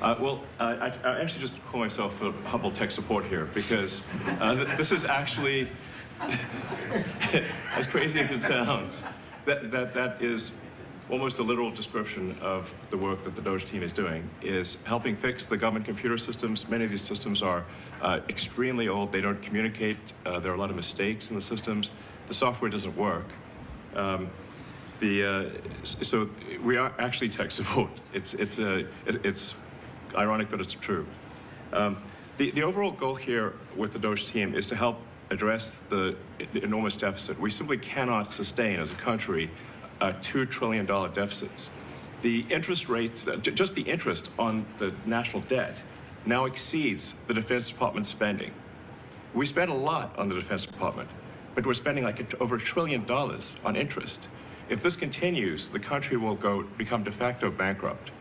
I actually just call myself a humble tech support here because this is actually, as crazy as it sounds, that is almost a literal description of the work that the Doge team is doing, is helping fix the government computer systems. Many of these systems are extremely old. They don't communicate. There are a lot of mistakes in the systems. The software doesn't work. So we are actually tech support. It's ironic, but it's true. The overall goal here with the Doge team is to help address the enormous deficit. We simply cannot sustain as a country $2 trillion deficits. The interest rates, just the interest on the national debt, now exceeds the Defense Department spending. We spend a lot on the Defense Department, but we're spending like over $1 trillion on interest. If this continues, the country will become de facto bankrupt.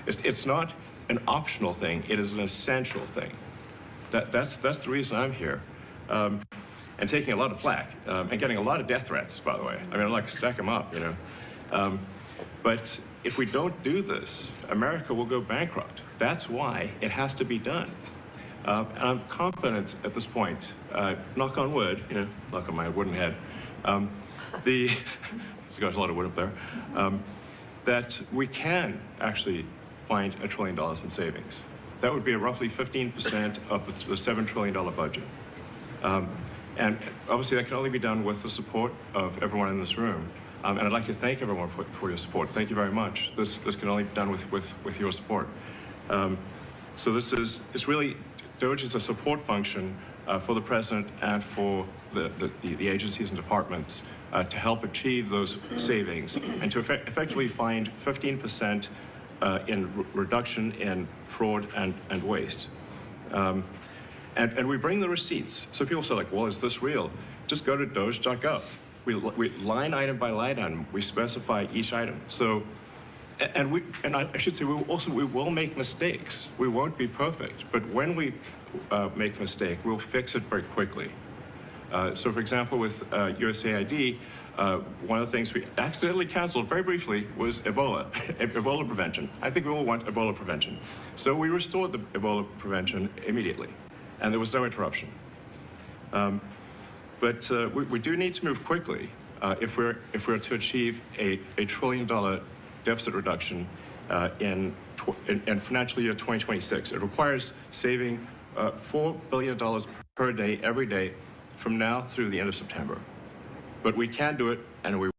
It's not an optional thing, it is an essential thing. That's the reason I'm here. And taking a lot of flack, and getting a lot of death threats, by the way. I mean, I'd like to stack them up, you know. But if we don't do this, America will go bankrupt. That's why it has to be done. And I'm confident at this point, knock on wood, you know, knock on my wooden head, there's a lot of wood up there, that we can actually find $1 trillion in savings. That would be roughly 15% of the $7 trillion budget. And obviously that can only be done with the support of everyone in this room. And I'd like to thank everyone for your support. Thank you very much. This can only be done with your support. So it's really, Doge is a support function for the president and for the agencies and departments to help achieve those savings and to effectively find 15% in reduction in fraud and waste. And we bring the receipts. So people say, like, well, is this real? Just go to doge.gov. We line item by line item, we specify each item. So, and I should say, we will make mistakes. We won't be perfect, but when we make a mistake, we'll fix it very quickly. So for example, with USAID, one of the things we accidentally canceled very briefly was Ebola, Ebola prevention. I think we all want Ebola prevention. So we restored the Ebola prevention immediately, and there was no interruption. But we do need to move quickly if we're to achieve a $1 trillion deficit reduction in financial year 2026. It requires saving $4 billion per day, every day, from now through the end of September. But we can do it, and we